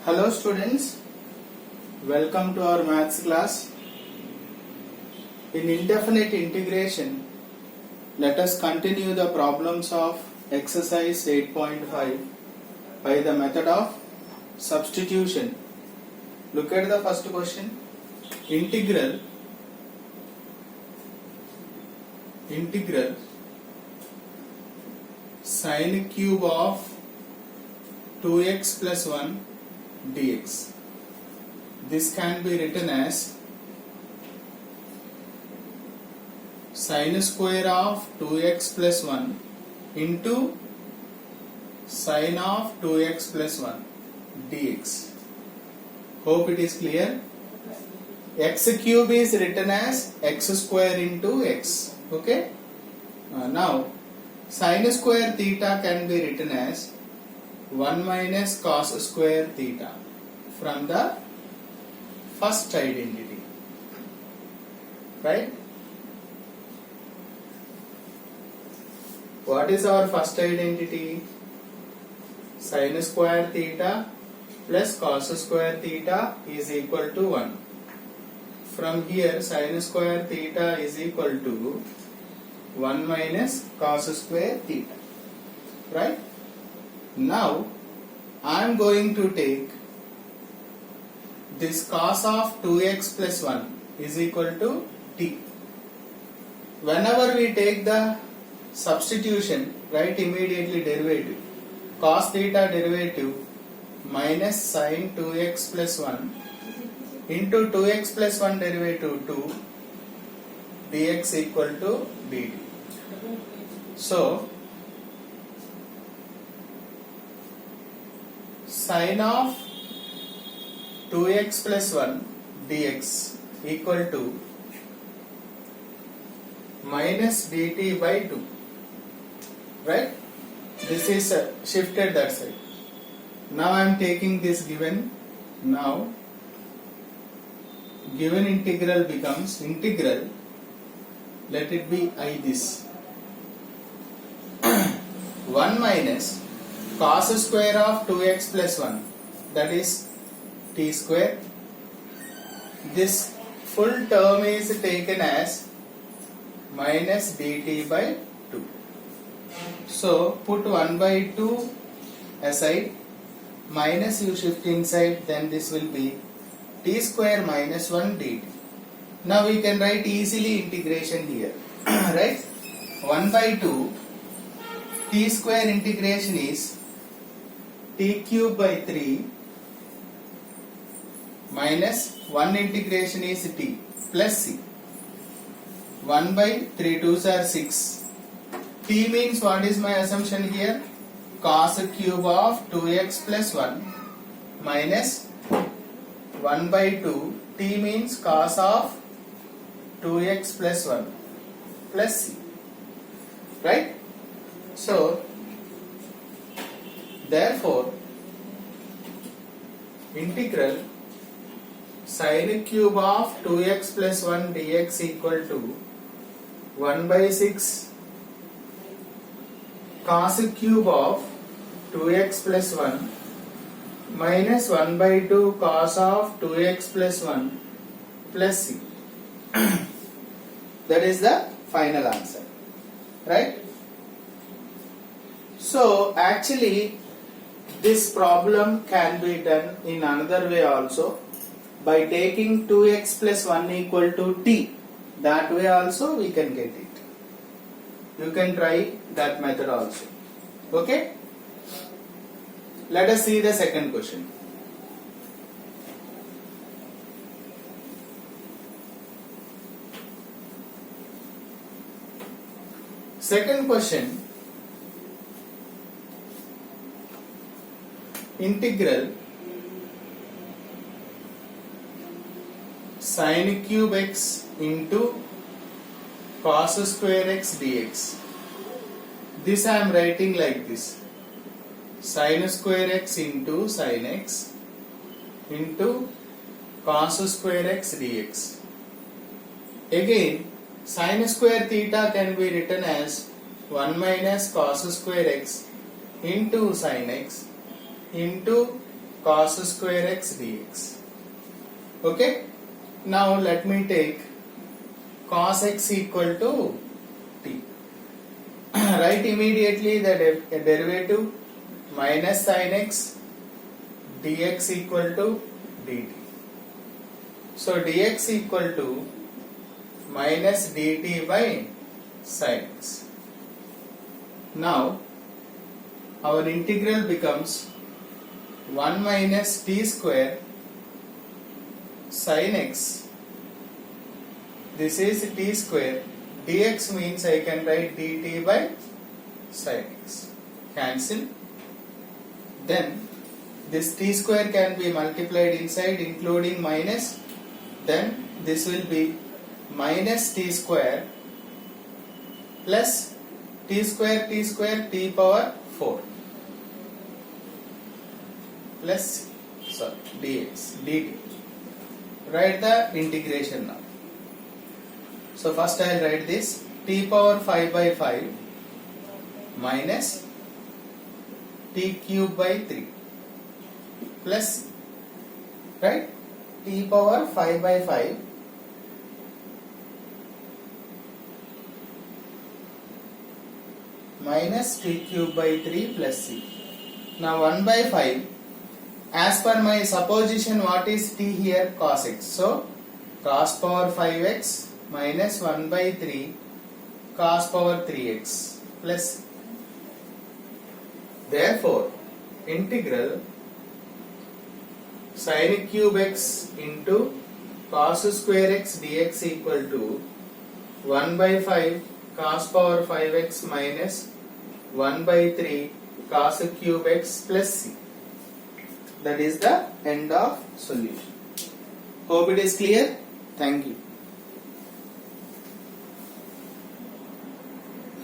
Hello students, welcome to our maths class. In indefinite integration, let us continue the problems of exercise 8.5 by the method of substitution. Look at the first question. Integral sine cube of 2x plus 1 dx. This can be written as sine square of 2x plus 1 into sine of 2x plus 1 dx. Hope it is clear. X cube is written as x square into x. Okay. Now sine square theta can be written as 1 minus cos square theta from the first identity, right? What is our first identity? Sin square theta plus cos square theta is equal to 1. From here sin square theta is equal to 1 minus cos square theta, right? Now I am going to take this cos of 2x plus 1 is equal to t. Whenever we take the substitution, write immediately derivative. Cos theta derivative minus sin 2x plus 1 into 2x plus 1 derivative 2 dx equal to dt. So sin of 2x plus 1 dx equal to minus dt by 2, right? This is shifted that side. Now I am taking this given. Now given integral becomes integral, let it be I this 1 minus cos square of 2x plus 1, that is t square. This full term is taken as minus dt by 2. So put 1 by 2 aside, minus you shift inside, then this will be t square minus 1 dt. Now we can write easily integration here, right? 1 by 2 t square integration is t cube by 3 minus 1 integration is t plus c. 1 by 3 2s are 6. T means what is my assumption here? Cos cube of 2x plus 1 minus 1 by 2. T means cos of 2x plus 1 plus c, right? So therefore integral sin cube of 2x plus 1 dx equal to 1 by 6 cos cube of 2x plus 1 minus 1 by 2 cos of 2x plus 1 plus c. That is the final answer, right? So actually this problem can be done in another way also, by taking 2x plus 1 equal to t. That way also we can get it. You can try that method also. Okay? Let us see the second question. Second question. Integral sin cube x into cos square x dx. This I am writing like this: sin square x into sin x into cos square x dx. Again, sin square theta can be written as 1 minus cos square x into sin x into cos square x dx. Okay. Now let me take cos x equal to t. Write immediately the derivative minus sin x dx equal to dt. So dx equal to minus dt by sin x. Now our integral becomes 1 minus t square sin x. This is t square. Dx means I can write dt by sin x. Cancel. Then this t square can be multiplied inside including minus. Then this will be minus t square plus t square t power 4 plus dx dt. Write the integration now. So first I will write this t power 5 by 5 minus t cube by 3 plus, right, t power 5 by 5 minus t cube by 3 plus c. Now 1 by 5, as per my supposition, what is t here? Cos x. So cos power 5x minus 1 by 3 cos power 3x plus. Therefore integral sin cube x into cos square x dx equal to 1 by 5 cos power 5x minus 1 by 3 cos cube x plus c. That is the end of solution. Hope it is clear. Thank you.